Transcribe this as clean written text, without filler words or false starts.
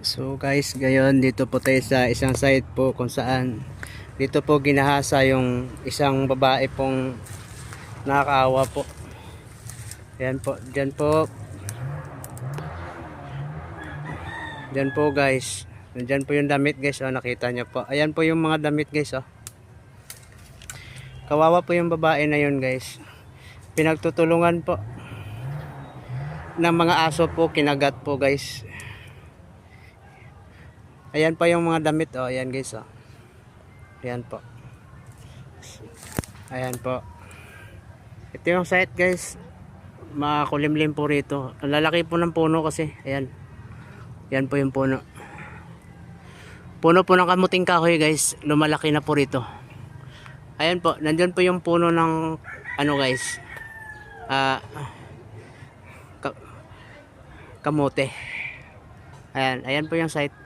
So guys, ngayon dito po tayo sa isang site po kung saan dito po ginahasa yung isang babae pong nakakaawa po. Ayan po, dyan po. Dyan po guys. Nandyan po yung damit guys, oh, nakita nyo po. Ayan po yung mga damit guys, oh. Kawawa po yung babae na yun guys. Pinagtutulungan po ng mga aso po, kinagat po guys. Ayan pa yung mga damit, oh. Ayan guys, oh. Ayan po. Ayan po. Ito yung site guys. Makulimlim po rito. Ang lalaki po ng puno kasi. Ayan. Yan po yung puno. Puno po ng kamuting kahoy guys. Lumalaki na po rito. Ayan po. Nandyan po yung puno ng ano guys. Ka kamote. Ayan. Ayan po yung site.